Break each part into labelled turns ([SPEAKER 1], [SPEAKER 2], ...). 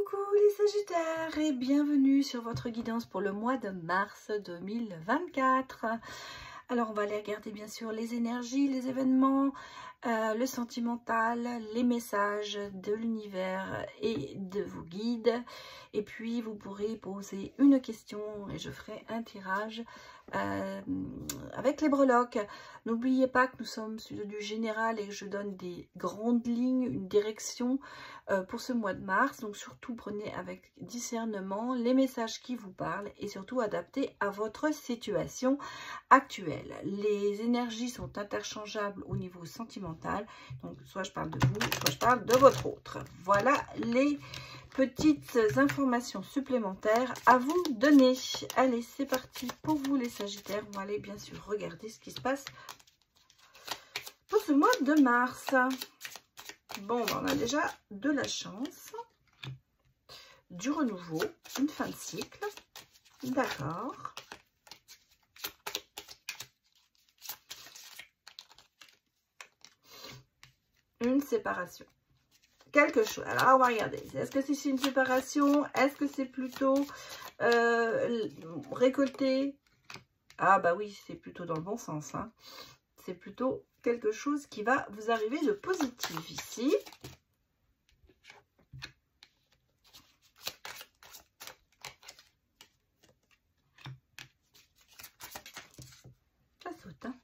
[SPEAKER 1] Coucou les Sagittaires et bienvenue sur votre guidance pour le mois de mars 2024. Alors on va aller regarder bien sûr les énergies, les événements, le sentimental, les messages de l'univers et de vos guides. Et puis vous pourrez poser une question et je ferai un tirage avec les breloques. N'oubliez pas que nous sommes sur du général et que je donne des grandes lignes, une direction pour ce mois de mars. Donc surtout prenez avec discernement les messages qui vous parlent et surtout adaptés à votre situation actuelle. Les énergies sont interchangeables au niveau sentimental. Donc soit je parle de vous, soit je parle de votre autre. Voilà les petites informations supplémentaires à vous donner. Allez, c'est parti pour vous les Sagittaires. On va aller bien sûr regarder ce qui se passe pour ce mois de mars. Bon, on a déjà de la chance, du renouveau, une fin de cycle, d'accord. Une séparation. Quelque chose. Alors, on va regarder. Est-ce que c'est une séparation? Est-ce que c'est plutôt récolter? Ah bah oui, c'est plutôt dans le bon sens. Hein. C'est plutôt quelque chose qui va vous arriver de positif ici. Ça saute. Hein.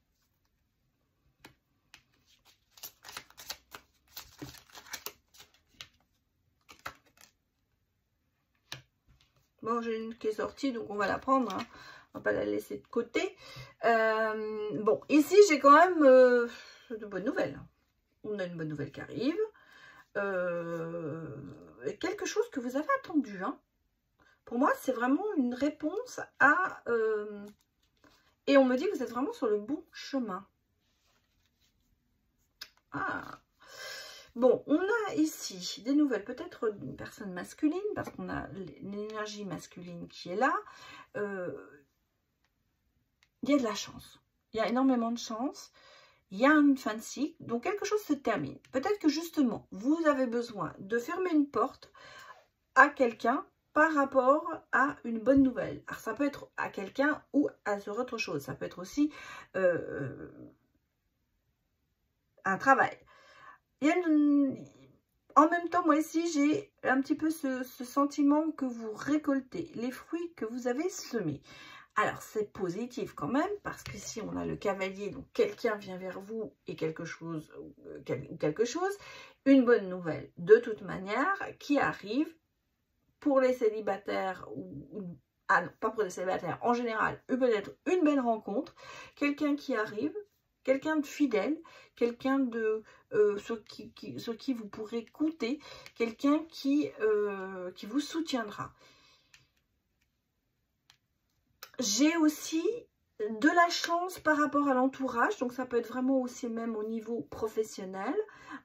[SPEAKER 1] Bon, j'ai une qui est sortie, donc on va la prendre. Hein. On va pas la laisser de côté. Bon, ici, j'ai quand même de bonnes nouvelles. On a une bonne nouvelle qui arrive. Quelque chose que vous avez attendu. Hein. Pour moi, c'est vraiment une réponse à... et on me dit que vous êtes vraiment sur le bon chemin. Ah. Bon, on a ici des nouvelles, peut-être d'une personne masculine, parce qu'on a l'énergie masculine qui est là. Il y a de la chance. Il y a énormément de chance. Il y a une fin de cycle. Donc, quelque chose se termine. Peut-être que justement, vous avez besoin de fermer une porte à quelqu'un par rapport à une bonne nouvelle. Alors, ça peut être à quelqu'un ou à sur autre chose. Ça peut être aussi un travail. Il y a en même temps, moi ici, j'ai un petit peu ce sentiment que vous récoltez les fruits que vous avez semés. Alors, c'est positif quand même, parce que si on a le cavalier, donc quelqu'un vient vers vous et quelque chose, une bonne nouvelle de toute manière qui arrive pour les célibataires, ah non, pas pour les célibataires, en général, peut-être une belle rencontre, quelqu'un qui arrive, quelqu'un de fidèle, quelqu'un de sur qui vous pourrez compter, quelqu'un qui vous soutiendra. J'ai aussi de la chance par rapport à l'entourage, donc ça peut être vraiment aussi même au niveau professionnel.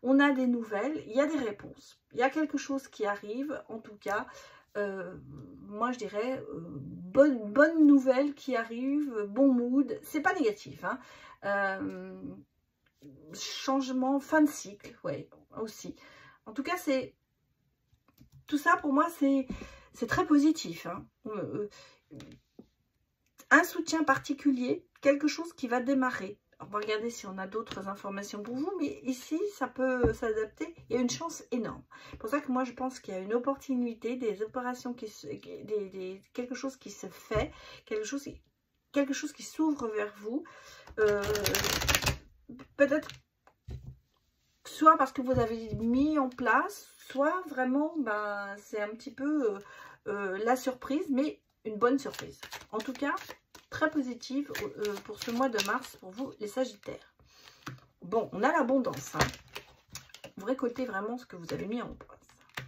[SPEAKER 1] On a des nouvelles, il y a des réponses. Il y a quelque chose qui arrive, en tout cas, moi je dirais bonne nouvelle qui arrive, bon mood, c'est pas négatif. Hein. Changement, fin de cycle, ouais, aussi. En tout cas, c'est tout ça pour moi, c'est très positif. Hein. Un soutien particulier, quelque chose qui va démarrer. On va regarder si on a d'autres informations pour vous, mais ici, ça peut s'adapter. Il y a une chance énorme. C'est pour ça que moi, je pense qu'il y a une opportunité, des opérations, quelque chose qui se fait, quelque chose qui s'ouvre vers vous. Peut-être soit parce que vous avez mis en place, soit vraiment, ben, c'est un petit peu la surprise, mais une bonne surprise. En tout cas, très positive pour ce mois de mars pour vous, les Sagittaires. Bon, on a l'abondance. Hein. Vous récoltez vraiment ce que vous avez mis en place.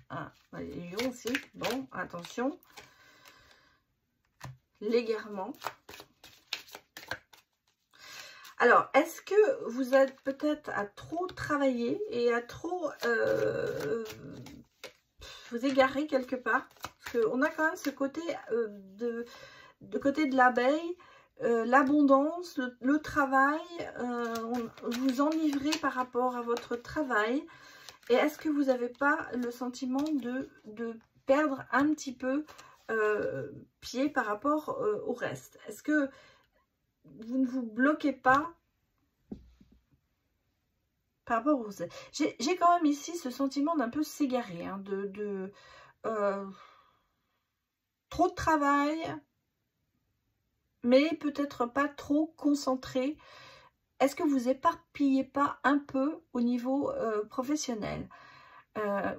[SPEAKER 1] Ah, les lions aussi. Bon, attention. Légèrement. Alors, est-ce que vous êtes peut-être à trop travailler et à trop vous égarer quelque part? Parce qu'on a quand même ce côté côté de l'abeille, l'abondance, le travail, vous enivrez par rapport à votre travail. Et est-ce que vous n'avez pas le sentiment de perdre un petit peu pied par rapport au reste? Est-ce que vous ne vous bloquez pas par rapport aux... J'ai quand même ici ce sentiment d'un peu s'égarer, hein, trop de travail, mais peut-être pas trop concentré. Est-ce que vous éparpillez pas un peu au niveau professionnel?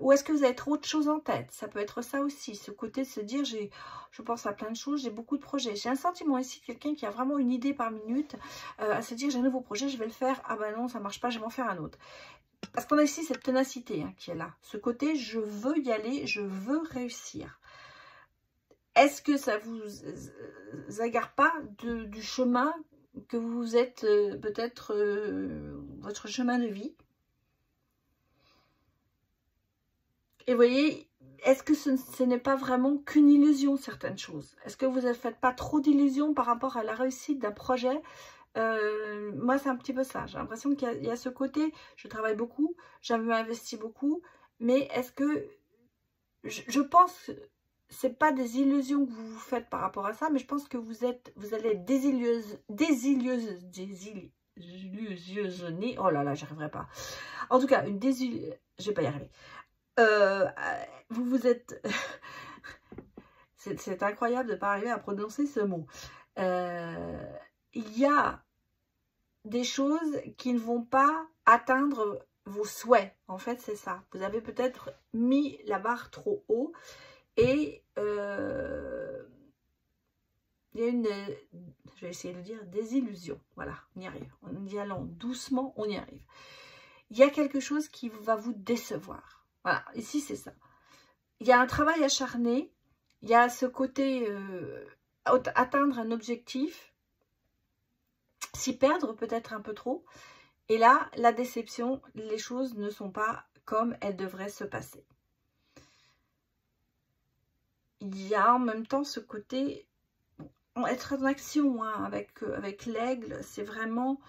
[SPEAKER 1] Ou est-ce que vous avez trop de choses en tête? Ça peut être ça aussi, ce côté de se dire, je pense à plein de choses, j'ai beaucoup de projets. J'ai un sentiment ici, quelqu'un qui a vraiment une idée par minute, à se dire, j'ai un nouveau projet, je vais le faire. Ah ben non, ça marche pas, je vais en faire un autre. Parce qu'on a ici cette ténacité, hein, qui est là. Ce côté, je veux y aller, je veux réussir. Est-ce que ça vous égare pas du chemin que vous êtes, peut-être votre chemin de vie? Et vous voyez, est-ce que ce n'est pas vraiment qu'une illusion, certaines choses? Est-ce que vous ne faites pas trop d'illusions par rapport à la réussite d'un projet? Moi, c'est un petit peu ça. J'ai l'impression qu'il y a ce côté, je travaille beaucoup, j'avais investi beaucoup, mais est-ce que... Je pense que ce n'est pas des illusions que vous vous faites par rapport à ça, mais je pense que vous allez être désillusionnée. Oh là là, j'y arriverai pas. En tout cas, je vais pas y arriver. Vous êtes... c'est incroyable de ne pas arriver à prononcer ce mot. Il y a des choses qui ne vont pas atteindre vos souhaits. En fait, c'est ça. Vous avez peut-être mis la barre trop haut et il y a une... Je vais essayer de dire désillusion. Voilà, on y arrive. En y allant doucement, on y arrive. Il y a quelque chose qui va vous décevoir. Voilà, ici c'est ça. Il y a un travail acharné, il y a ce côté atteindre un objectif, s'y perdre peut-être un peu trop. Et là, la déception, les choses ne sont pas comme elles devraient se passer. Il y a en même temps ce côté, être en action, hein, avec l'aigle, c'est vraiment...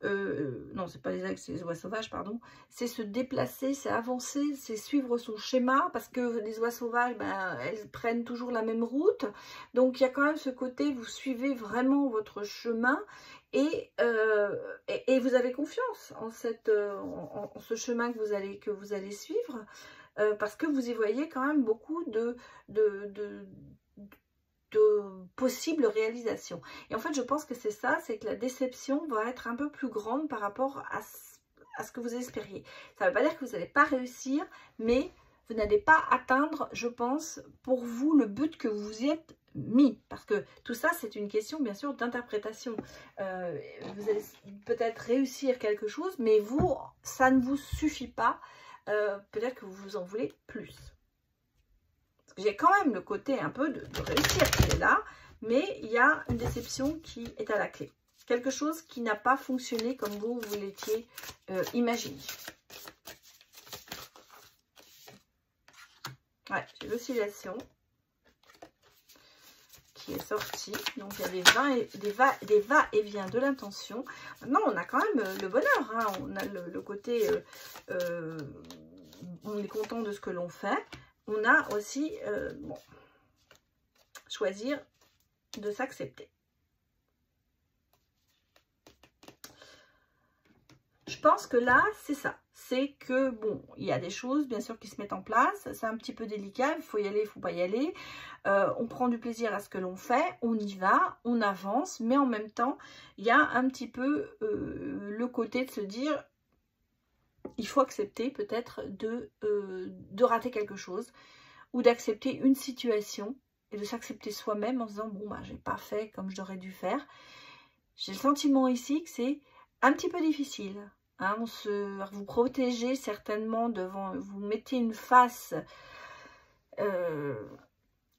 [SPEAKER 1] non, c'est pas les aigles, c'est les oies sauvages, pardon. C'est se déplacer, c'est avancer, c'est suivre son schéma, parce que les oies sauvages, ben, elles prennent toujours la même route. Donc, il y a quand même ce côté, vous suivez vraiment votre chemin et vous avez confiance en, en ce chemin que vous allez suivre, parce que vous y voyez quand même beaucoup de possibles réalisations. Et en fait, je pense que c'est ça, c'est que la déception va être un peu plus grande par rapport à ce que vous espériez. Ça ne veut pas dire que vous n'allez pas réussir, mais vous n'allez pas atteindre, je pense, pour vous, le but que vous y êtes mis. Parce que tout ça, c'est une question, bien sûr, d'interprétation. Vous allez peut-être réussir quelque chose, mais vous, ça ne vous suffit pas. Peut-être que vous en voulez plus. J'ai quand même le côté un peu de réussir qui est là, mais il y a une déception qui est à la clé. Quelque chose qui n'a pas fonctionné comme vous l'étiez imaginé. Ouais, j'ai l'oscillation qui est sortie. Donc il y a des va-et-vient de l'intention. Maintenant, on a quand même le bonheur. Hein. On a le côté... on est content de ce que l'on fait. On a aussi, bon, choisir de s'accepter. Je pense que là, c'est ça. C'est que, bon, il y a des choses, bien sûr, qui se mettent en place. C'est un petit peu délicat. Il faut y aller, il ne faut pas y aller. On prend du plaisir à ce que l'on fait. On y va, on avance. Mais en même temps, il y a un petit peu le côté de se dire... Il faut accepter peut-être de rater quelque chose ou d'accepter une situation et de s'accepter soi-même en se disant bon bah j'ai pas fait comme j'aurais dû faire. J'ai le sentiment ici que c'est un petit peu difficile. Hein, vous protégez certainement devant, vous mettez une face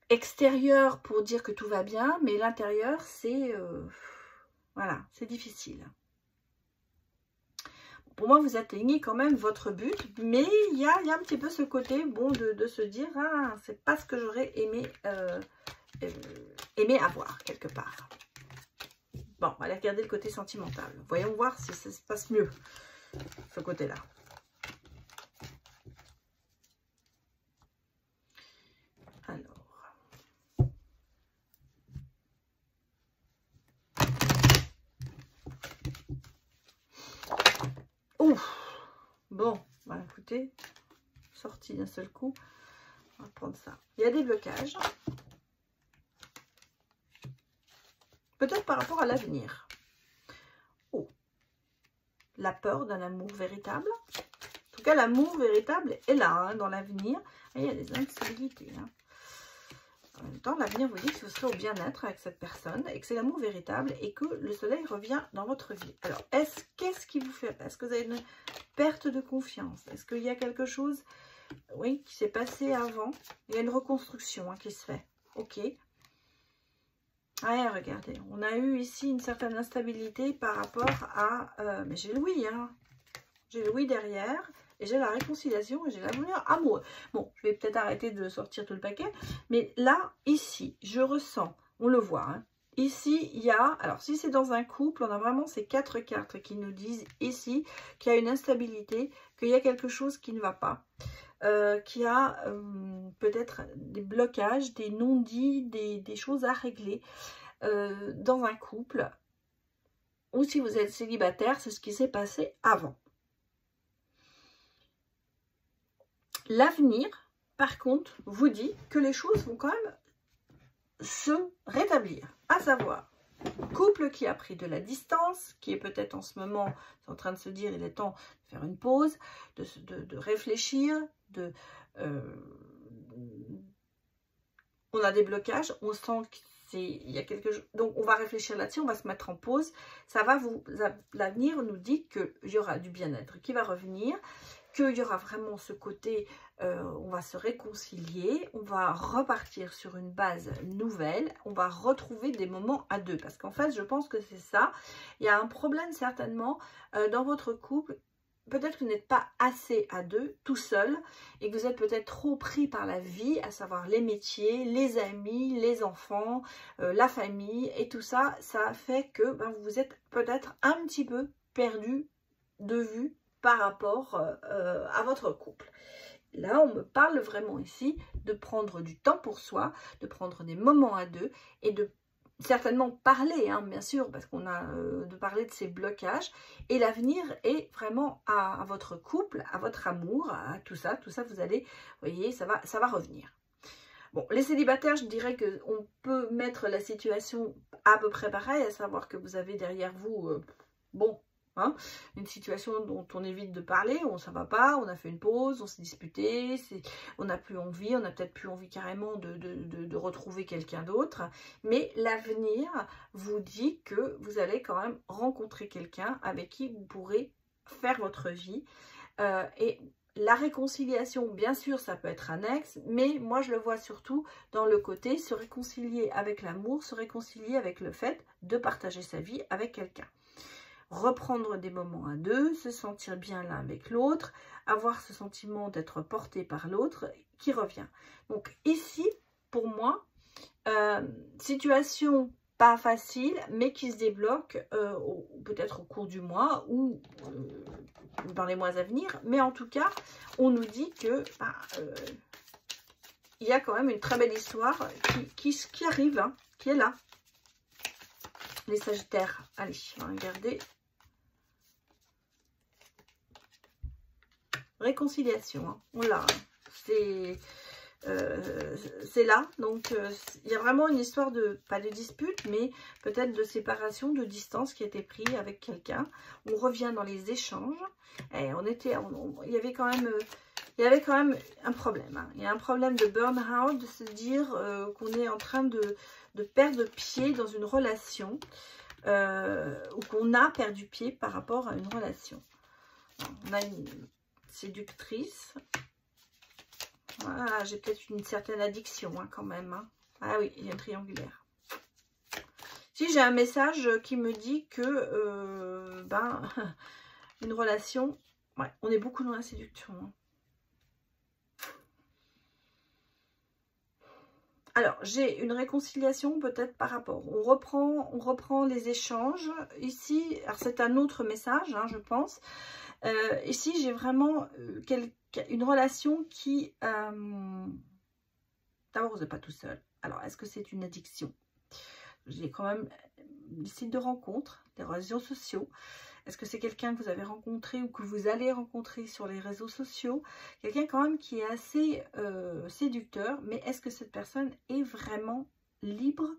[SPEAKER 1] extérieure pour dire que tout va bien, mais l'intérieur c'est voilà, c'est difficile. Pour moi, vous atteignez quand même votre but, mais il y a un petit peu ce côté, bon, de se dire, ah, c'est pas ce que j'aurais aimé, avoir, quelque part. Bon, on va aller regarder le côté sentimental. Voyons voir si ça se passe mieux, ce côté-là. Ouf. Bon, bah écoutez, sorti d'un seul coup. On va prendre ça. Il y a des blocages. Peut-être par rapport à l'avenir. Oh. La peur d'un amour véritable. En tout cas, l'amour véritable est là, hein, dans l'avenir. Et il y a des instabilités. Hein. En même temps, l'avenir vous dit que vous serez au bien-être avec cette personne et que c'est l'amour véritable et que le soleil revient dans votre vie. Alors, qu'est-ce qui vous fait? Est-ce que vous avez une perte de confiance? Est-ce qu'il y a quelque chose, oui, qui s'est passé avant? Il y a une reconstruction, hein, qui se fait. Ok. Ouais, regardez, on a eu ici une certaine instabilité par rapport à... mais j'ai le oui, hein. J'ai le oui derrière. Et j'ai la réconciliation et j'ai l'avenir amoureux. Bon, je vais peut-être arrêter de sortir tout le paquet. Mais là, ici, je ressens, on le voit, hein, ici, il y a... Alors, si c'est dans un couple, on a vraiment ces 4 cartes qui nous disent ici qu'il y a une instabilité, qu'il y a quelque chose qui ne va pas. Qu'il y a peut-être des blocages, des non-dits, des choses à régler dans un couple. Ou si vous êtes célibataire, c'est ce qui s'est passé avant. L'avenir, par contre, vous dit que les choses vont quand même se rétablir. À savoir, couple qui a pris de la distance, qui est peut-être en ce moment en train de se dire il est temps de faire une pause, de réfléchir, on a des blocages, on sent qu'il y a quelque chose, donc on va réfléchir là-dessus, on va se mettre en pause. Ça va l'avenir nous dit qu'il y aura du bien-être qui va revenir, qu'il y aura vraiment ce côté, on va se réconcilier, on va repartir sur une base nouvelle, on va retrouver des moments à deux. Parce qu'en fait, je pense que c'est ça. Il y a un problème certainement dans votre couple. Peut-être que vous n'êtes pas assez à deux, tout seul, et que vous êtes peut-être trop pris par la vie, à savoir les métiers, les amis, les enfants, la famille, et tout ça, ça fait que vous vous êtes peut-être un petit peu perdu de vue par rapport à votre couple. Là, on me parle vraiment ici de prendre du temps pour soi, de prendre des moments à deux et de certainement parler, hein, bien sûr, parce qu'on a de parler de ces blocages. Et l'avenir est vraiment à votre couple, à votre amour, à tout ça, vous allez, vous voyez, ça va revenir. Bon, les célibataires, je dirais qu'on peut mettre la situation à peu près pareil, à savoir que vous avez derrière vous, bon, hein, une situation dont on évite de parler, ça va pas, on a fait une pause, on s'est disputé, on n'a plus envie, on n'a peut-être plus envie carrément de retrouver quelqu'un d'autre, mais l'avenir vous dit que vous allez quand même rencontrer quelqu'un avec qui vous pourrez faire votre vie, et la réconciliation, bien sûr, ça peut être annexe, mais moi je le vois surtout dans le côté se réconcilier avec l'amour, se réconcilier avec le fait de partager sa vie avec quelqu'un. Reprendre des moments à deux, se sentir bien l'un avec l'autre, avoir ce sentiment d'être porté par l'autre qui revient. Donc ici, pour moi, situation pas facile, mais qui se débloque peut-être au cours du mois ou dans les mois à venir. Mais en tout cas, on nous dit que il y a quand même une très belle histoire qui arrive, hein, qui est là. Les Sagittaires, allez, on va regarder. Réconciliation, hein. On l'a, hein. C'est là, donc il y a vraiment une histoire de, pas de dispute, mais peut-être de séparation, de distance qui a été prise avec quelqu'un. On revient dans les échanges, et il y avait quand même un problème, hein. Il y a un problème de burn-out, de se dire qu'on est en train de perdre pied dans une relation, ou qu'on a perdu pied par rapport à une relation. On a une séductrice. Voilà, j'ai peut-être une certaine addiction, hein, quand même, hein. Ah oui, il y a un triangulaire. Si j'ai un message qui me dit que une relation, ouais, on est beaucoup dans la séduction, hein. Alors, j'ai une réconciliation peut-être par rapport. On reprend les échanges. Ici, alors c'est un autre message, hein, je pense. Ici, j'ai vraiment une relation qui... D'abord, vous n'êtes pas tout seul. Alors, est-ce que c'est une addiction? j'ai quand même des sites de rencontres, des réseaux sociaux. Est-ce que c'est quelqu'un que vous avez rencontré ou que vous allez rencontrer sur les réseaux sociaux? Quelqu'un quand même qui est assez séducteur, mais est-ce que cette personne est vraiment libre?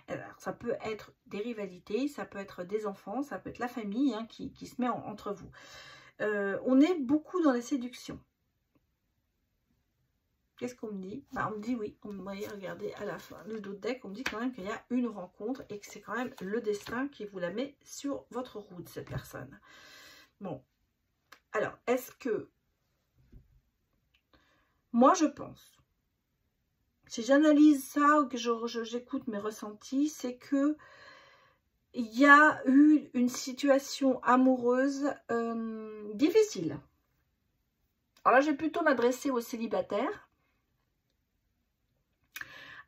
[SPEAKER 1] Alors, ça peut être des rivalités, ça peut être des enfants, ça peut être la famille hein, qui se met entre vous. On est beaucoup dans la séduction. Qu'est-ce qu'on me dit? On me dit oui, on va y regarder à la fin le dos de deck, on me dit quand même qu'il y a une rencontre et que c'est quand même le destin qui vous la met sur votre route, cette personne. Bon, alors, est-ce que... Moi, je pense, si j'analyse ça ou que j'écoute mes ressentis, c'est que il y a eu une situation amoureuse difficile. Alors là, je vais plutôt m'adresser aux célibataires.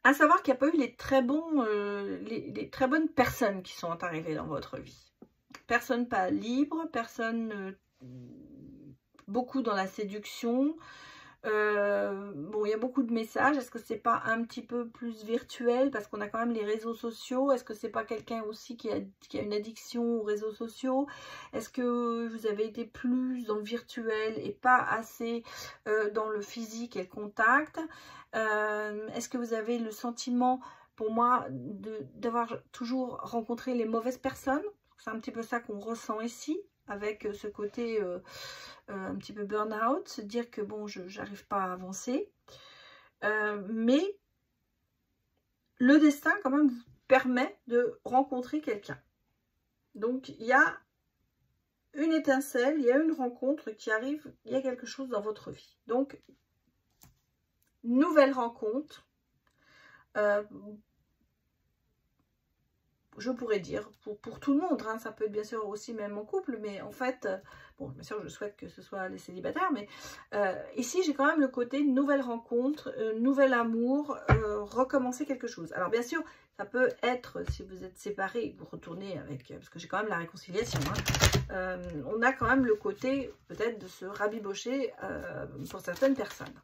[SPEAKER 1] À savoir qu'il n'y a pas eu les très bonnes personnes qui sont arrivées dans votre vie. Personne pas libre, personne beaucoup dans la séduction. Bon, il y a beaucoup de messages. Est-ce que c'est pas un petit peu plus virtuel parce qu'on a quand même les réseaux sociaux? Est-ce que c'est pas quelqu'un aussi qui a une addiction aux réseaux sociaux? Est-ce que vous avez été plus dans le virtuel et pas assez dans le physique et le contact? Est-ce que vous avez le sentiment, pour moi, d'avoir toujours rencontré les mauvaises personnes? C'est un petit peu ça qu'on ressent ici, avec ce côté un petit peu burn-out, se dire que bon, j'arrive pas à avancer. Mais le destin, quand même, vous permet de rencontrer quelqu'un. Donc, il y a une étincelle, il y a une rencontre qui arrive, il y a quelque chose dans votre vie. Donc, nouvelle rencontre, je pourrais dire, pour tout le monde, hein, ça peut être bien sûr aussi même en couple, mais en fait, bon, bien sûr, je souhaite que ce soit les célibataires, mais ici, j'ai quand même le côté nouvelle rencontre, nouvel amour, recommencer quelque chose. Alors, bien sûr, ça peut être, si vous êtes séparés, vous retournez avec, parce que j'ai quand même la réconciliation, hein, on a quand même le côté, peut-être, de se rabibocher pour certaines personnes.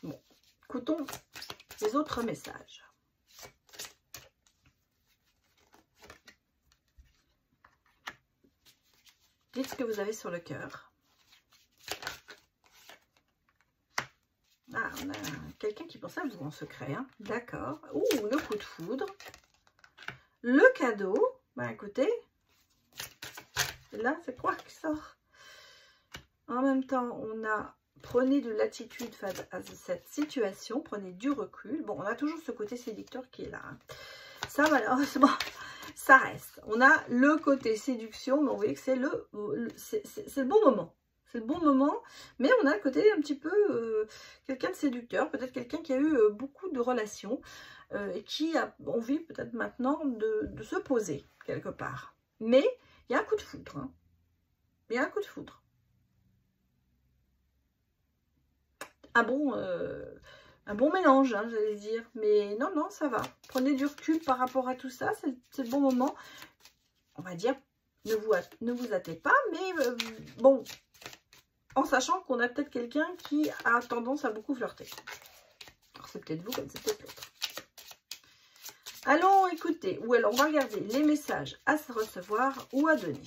[SPEAKER 1] Bon, écoutons les autres messages. Dites ce que vous avez sur le cœur. Ah, on a quelqu'un qui pense à vous en secret. Hein. D'accord. Ouh, le coup de foudre. Le cadeau. Bah écoutez. Là, c'est quoi qui sort? En même temps, on a... Prenez de l'attitude face à cette situation. Prenez du recul. Bon, on a toujours ce côté séducteur qui est là. Hein. Ça, malheureusement... Ça reste. On a le côté séduction, mais vous voyez que c'est le bon moment. C'est le bon moment, mais on a le côté un petit peu quelqu'un de séducteur, peut-être quelqu'un qui a eu beaucoup de relations et qui a envie peut-être maintenant de se poser quelque part. Mais il y a un coup de foudre. Hein. Il y a un coup de foudre. Un bon mélange, hein, j'allais dire. Mais non, non, ça va. Prenez du recul par rapport à tout ça. C'est le bon moment. On va dire, ne vous hâtez pas. Mais bon, en sachant qu'on a peut-être quelqu'un qui a tendance à beaucoup flirter. Alors, c'est peut-être vous comme c'est peut-être l'autre. Allons écouter. Ou alors, on va regarder les messages à se recevoir ou à donner.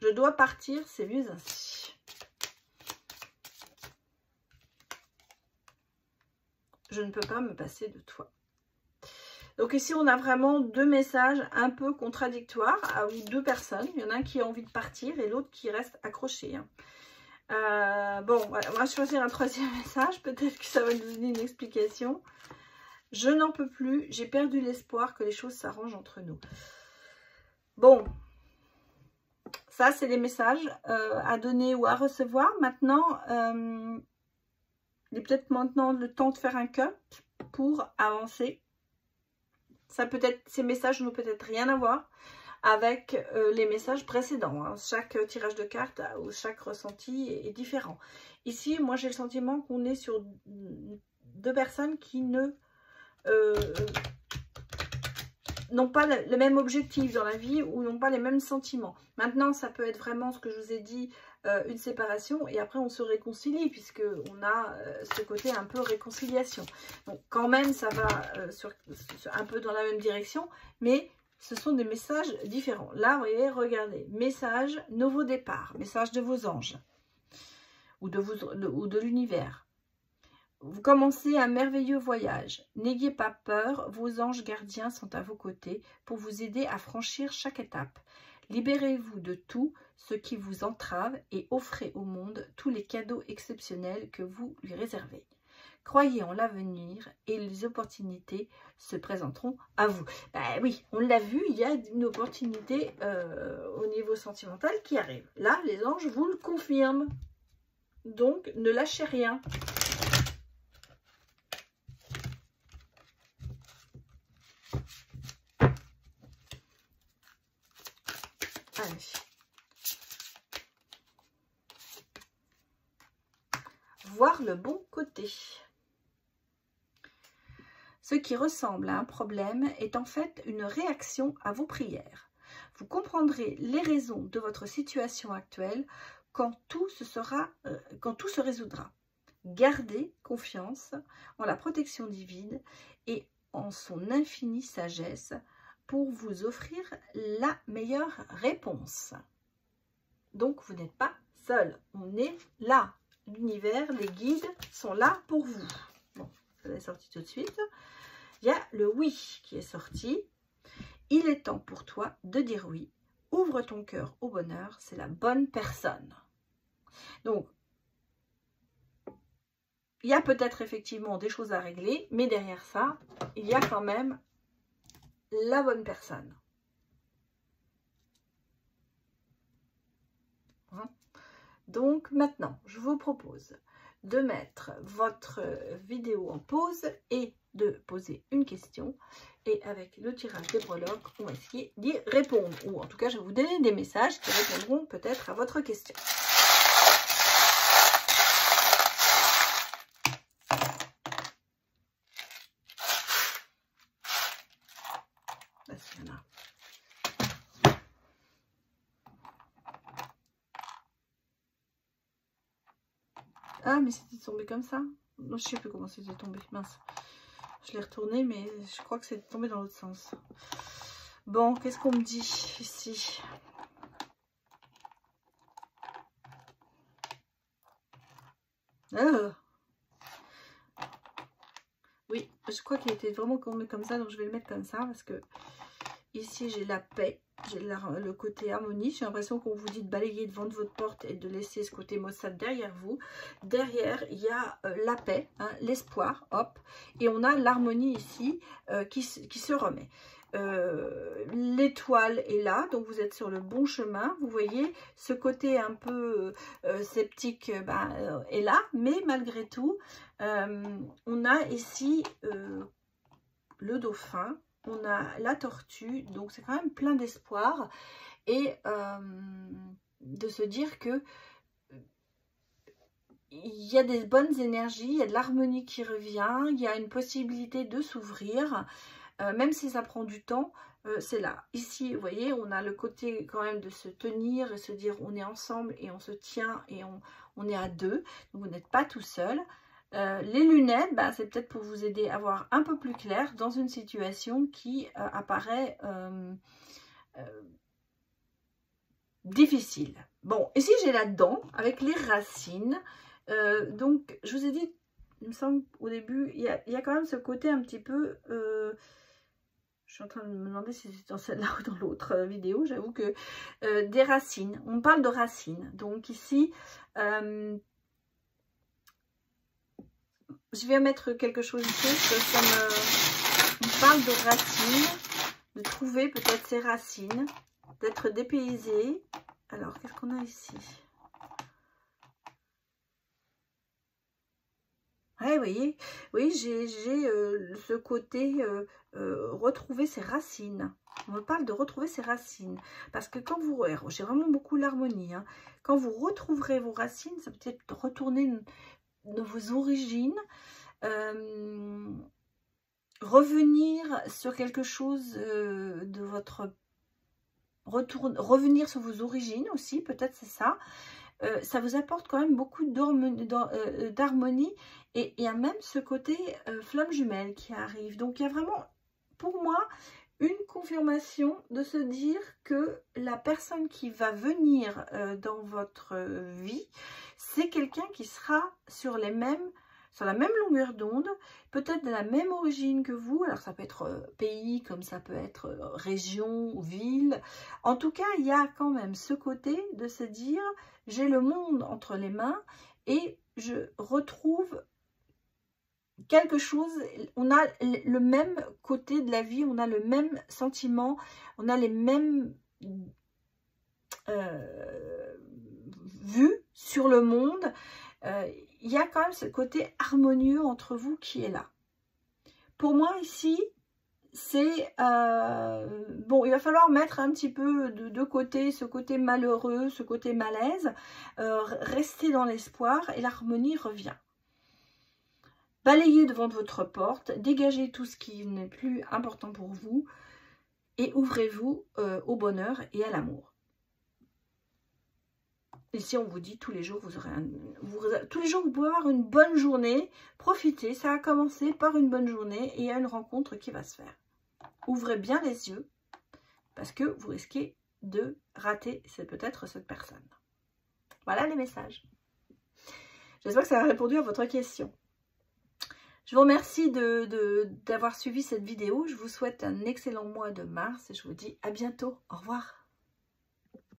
[SPEAKER 1] Je dois partir, c'est mieux ainsi. Je ne peux pas me passer de toi. Donc ici, on a vraiment deux messages un peu contradictoires, ou deux personnes. Il y en a un qui a envie de partir et l'autre qui reste accroché. Hein. Bon, voilà, on va choisir un troisième message. Peut-être que ça va nous donner une explication. Je n'en peux plus. J'ai perdu l'espoir que les choses s'arrangent entre nous. Bon. Ça, c'est les messages à donner ou à recevoir. Maintenant, il est peut-être maintenant le temps de faire un cut pour avancer. Ça peut être, ces messages n'ont peut-être rien à voir avec les messages précédents. Hein. Chaque tirage de cartes ou chaque ressenti est différent. Ici, moi, j'ai le sentiment qu'on est sur deux personnes qui ne n'ont pas le même objectif dans la vie ou n'ont pas les mêmes sentiments. Maintenant, ça peut être vraiment ce que je vous ai dit, une séparation, et après on se réconcilie, puisque on a ce côté un peu réconciliation. Donc quand même, ça va un peu dans la même direction, mais ce sont des messages différents. Là, vous voyez, regardez, message nouveau départ, message de vos anges ou de l'univers. Vous commencez un merveilleux voyage. N'ayez pas peur, vos anges gardiens sont à vos côtés pour vous aider à franchir chaque étape. Libérez-vous de tout ce qui vous entrave et offrez au monde tous les cadeaux exceptionnels que vous lui réservez. Croyez en l'avenir et les opportunités se présenteront à vous. Ben oui, on l'a vu, il y a une opportunité au niveau sentimental qui arrive. Là, les anges vous le confirment. Donc, ne lâchez rien. Allez. Voir le bon côté. Ce qui ressemble à un problème est en fait une réaction à vos prières. Vous comprendrez les raisons de votre situation actuelle quand tout se résoudra. Gardez confiance en la protection divine et en son infinie sagesse pour vous offrir la meilleure réponse. Donc, vous n'êtes pas seul. On est là. L'univers, les guides sont là pour vous. Bon, ça est sorti tout de suite. Il y a le oui qui est sorti. Il est temps pour toi de dire oui. Ouvre ton cœur au bonheur. C'est la bonne personne. Donc, il y a peut-être effectivement des choses à régler, mais derrière ça, il y a quand même la bonne personne. Donc maintenant, je vous propose de mettre votre vidéo en pause et de poser une question. Et avec le tirage des breloques, on va essayer d'y répondre. Ou en tout cas, je vais vous donner des messages qui répondront peut-être à votre question. Ah, mais c'était tombé comme ça. Non, je sais plus comment c'était tombé. Mince. Je l'ai retourné, mais je crois que c'est tombé dans l'autre sens. Bon, qu'est-ce qu'on me dit ici? Ah. Oui, je crois qu'il était vraiment tombé comme ça, donc je vais le mettre comme ça, parce que ici j'ai la paix. J'ai le côté harmonie. J'ai l'impression qu'on vous dit de balayer devant de votre porte et de laisser ce côté maussade derrière vous. Derrière, il y a la paix, hein, l'espoir, hop. Et on a l'harmonie ici qui se remet. L'étoile est là, donc vous êtes sur le bon chemin. Vous voyez, ce côté un peu sceptique est là, mais malgré tout, on a ici le dauphin. On a la tortue, donc c'est quand même plein d'espoir et de se dire que il y a des bonnes énergies, il y a de l'harmonie qui revient, il y a une possibilité de s'ouvrir, même si ça prend du temps, c'est là. Ici, vous voyez, on a le côté quand même de se tenir et se dire on est ensemble et on se tient et on est à deux, donc vous n'êtes pas tout seul. Les lunettes, c'est peut-être pour vous aider à voir un peu plus clair dans une situation qui apparaît difficile. Bon, ici j'ai la dent avec les racines. Donc, je vous ai dit, il me semble au début, il y a quand même ce côté un petit peu... je suis en train de me demander si c'est dans celle-là ou dans l'autre vidéo. J'avoue que des racines, on parle de racines. Donc ici... je vais mettre quelque chose ici, parce que on parle de racines, de trouver peut-être ses racines, d'être dépaysé. Alors, qu'est-ce qu'on a ici? Ouais, vous voyez, oui, j'ai ce côté retrouver ses racines. On me parle de retrouver ses racines. Parce que quand vous... J'ai vraiment beaucoup l'harmonie. Hein. Quand vous retrouverez vos racines, ça peut être retourner... de vos origines, revenir sur quelque chose de votre revenir sur vos origines aussi, peut-être c'est ça. Ça vous apporte quand même beaucoup d'harmonie et il y a même ce côté flamme jumelle qui arrive. Donc il y a vraiment pour moi une confirmation de se dire que la personne qui va venir dans votre vie, c'est quelqu'un qui sera sur la même longueur d'onde, peut-être de la même origine que vous. Alors ça peut être pays, comme ça peut être région, ville. En tout cas, il y a quand même ce côté de se dire, j'ai le monde entre les mains et je retrouve quelque chose, on a le même côté de la vie, on a le même sentiment, on a les mêmes vues sur le monde. Il y a quand même ce côté harmonieux entre vous qui est là. Pour moi ici, c'est bon, il va falloir mettre un petit peu de côté ce côté malheureux, ce côté malaise, rester dans l'espoir et l'harmonie revient. Balayez devant votre porte, dégagez tout ce qui n'est plus important pour vous et ouvrez-vous au bonheur et à l'amour. Ici, on vous dit tous les jours, tous les jours, vous pouvez avoir une bonne journée. Profitez, ça a commencé par une bonne journée et il y a une rencontre qui va se faire. Ouvrez bien les yeux parce que vous risquez de rater peut-être cette personne. Voilà les messages. J'espère que ça a répondu à votre question. Je vous remercie d'avoir suivi cette vidéo. Je vous souhaite un excellent mois de mars et je vous dis à bientôt. Au revoir.